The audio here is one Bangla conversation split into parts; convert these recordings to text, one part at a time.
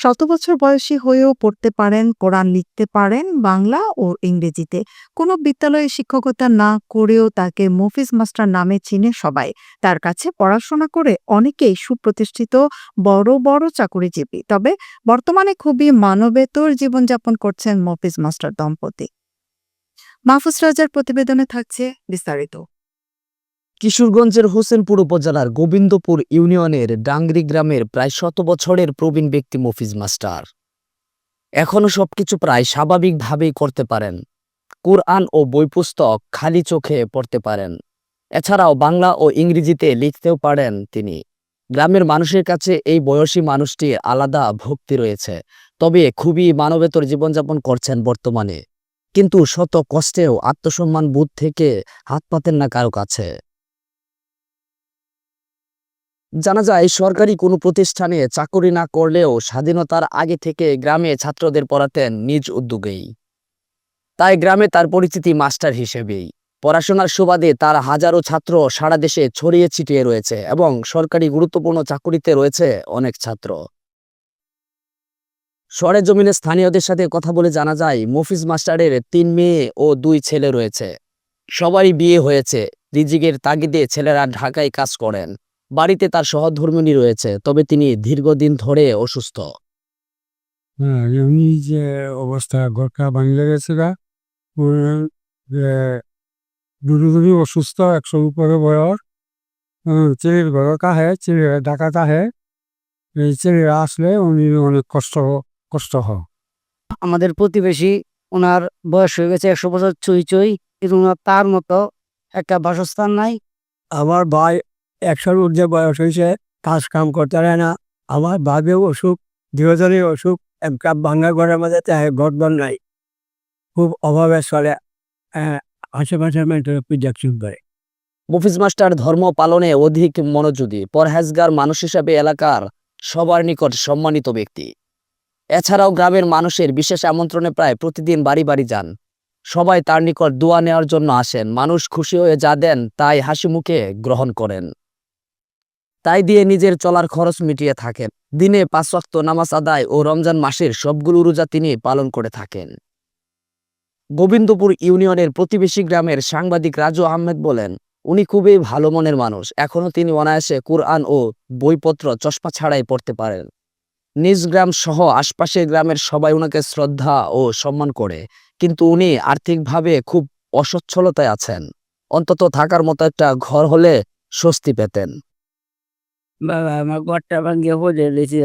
শত বছর বয়সী হয়েও পড়তে পারেন, কোরআন লিখতে পারেন বাংলা ও ইংরেজিতে। কোনো বিদ্যালয়ে শিক্ষকতা না করেও তাকে মফিজ মাস্টার নামে চিনে সবাই। তার কাছে পড়াশোনা করে অনেকেই সুপ্রতিষ্ঠিত, বড় বড় চাকুরিজীবী। তবে বর্তমানে খুবই মানবেতর জীবনযাপন করছেন মফিজ মাস্টার দম্পতি। মাহফুজ রাজার প্রতিবেদনে থাকছে বিস্তারিত। কিশোরগঞ্জের হোসেনপুর উপজেলার গোবিন্দপুর ইউনিয়নের ডাংরি গ্রামের প্রায় ১০০ বছরের প্রবীণ ব্যক্তি মফিজ মাস্টার এখনও সবকিছু প্রায় স্বাভাবিকভাবেই করতে পারেন। কুরআন ও বই পুস্তক খালি চোখে পড়তে পারেন। এছাড়াও বাংলা ও ইংরেজিতে লিখতেও পারেন তিনি। গ্রামের মানুষের কাছে এই বয়সী মানুষটির আলাদা ভক্তি রয়েছে। তবে খুবই মানবেতর জীবনযাপন করছেন বর্তমানে, কিন্তু শত কষ্টেও আত্মসম্মান বোধ থেকে হাত পাতেন না কারো কাছে। জানা যায়, সরকারি কোনো প্রতিষ্ঠানে চাকরি না করলেও স্বাধীনতার আগে থেকে গ্রামে ছাত্রদের পড়াতেন নিজ উদ্যোগেই। তাই গ্রামে তার পরিচিতি মাস্টার হিসেবেই। পড়াশোনার সুবাদে তার হাজারো ছাত্র সারা দেশে ছড়িয়ে ছিটিয়ে রয়েছে এবং সরকারি গুরুত্বপূর্ণ চাকুরিতে রয়েছে অনেক ছাত্র। সরেজমিনে স্থানীয়দের সাথে কথা বলে জানা যায়, মফিজ মাস্টারের ৩ মেয়ে ও ২ ছেলে রয়েছে। সবারই বিয়ে হয়েছে। রিজিকের তাগিদে ছেলেরা ঢাকায় কাজ করেন। বাড়িতে তার সহধর্মিণী রয়েছে, তবে তিনি দীর্ঘদিন ধরে অসুস্থ। হ্যাঁ, এমনি যে অবস্থা ঘরটা ভাঙলে গেছে গা, দুজনই অসুস্থ, ১০০ উপরে বয়স। ছেলের ঘর কাহে, ছেলেরা ঢাকা কাহে, এই ছেলেরা আসলে উনি অনেক কষ্ট হয়। আমাদের প্রতিবেশী, ওনার বয়স হয়ে গেছে ১০০ বছর চুই চুই, কিন্তু ওনার তার মতো একটা বাসস্থান নাই। আমার ভাই ১০০-র ঊর্ধ্বে বয়স হয়েছে, কাজ কাম করতে পারে না। আমার ভাবেও অসুখ, দুজনেই অসুখ। একটা ভাঙা ঘরের মধ্যে ঘর নাই, খুব অভাবে চলে। আশেপাশের মেয়েদের দেখছুন করে। মফিজ মাস্টার ধর্ম পালনে অধিক মনোযোগী, পরহেজগার মানুষ হিসাবে এলাকার সবার নিকট সম্মানিত ব্যক্তি। এছাড়াও গ্রামের মানুষের বিশেষ আমন্ত্রণে প্রায় প্রতিদিন বাড়ি বাড়ি যান। সবাই তার নিকট দোয়া নেওয়ার জন্য আসেন। মানুষ খুশি হয়ে যা দেন তাই হাসি মুখে গ্রহণ করেন। তাই দিয়ে নিজের চলার খরচ মিটিয়ে থাকেন। দিনে ৫ ওয়াক্ত নামাজ আদায় ও রমজান মাসের সবগুলো রোজা তিনি পালন করে থাকেন। গোবিন্দপুর ইউনিয়নের প্রতিবেশী গ্রামের সাংবাদিক রাজু আহমেদ বলেন, উনি খুবই ভালো মনের মানুষ। এখনও তিনি অনায়াসে কুরআন ও বইপত্র চশমা ছাড়াই পড়তে পারেন। নিজ গ্রাম সহ আশপাশের গ্রামের সবাই ওনাকে শ্রদ্ধা ও সম্মান করে, কিন্তু উনি আর্থিকভাবে খুব অসচ্ছলতায় আছেন। অন্তত থাকার মতো একটা ঘর হলে স্বস্তি পেতেন। বাবা, আমার ঘরটা ভাঙ্গে পড়ে রয়েছে।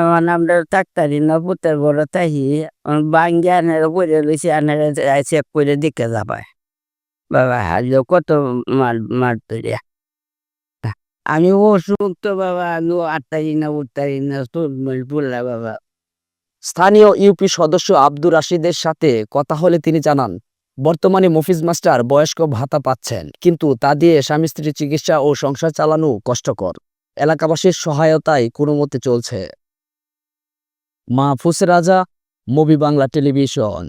আমার নামটা ডাক্তারি না পুতের বড় তাহি ভাঙ্গে আনার পড়ে রয়েছে, আনার চেক করে দেখে যাবায়। বাবা হারলেও কত মার তৈরি। আমি অসুখ তো বাবা, আমি আটতারি না উঠতারি না, বললা বাবা। স্থানীয় ইউপি সদস্য আব্দুর রাশিদের সাথে কথা হলে তিনি জানান, বর্তমানে মফিজ মাস্টার বয়স্ক ভাতা পাচ্ছেন, কিন্তু তা দিয়ে স্বামী স্ত্রীর চিকিৎসা ও সংসার চালানো কষ্টকর। এলাকাবাসীর সহায়তায় কোনো মতে চলছে। মাহফুজ রাজা, মুভি বাংলা টেলিভিশন।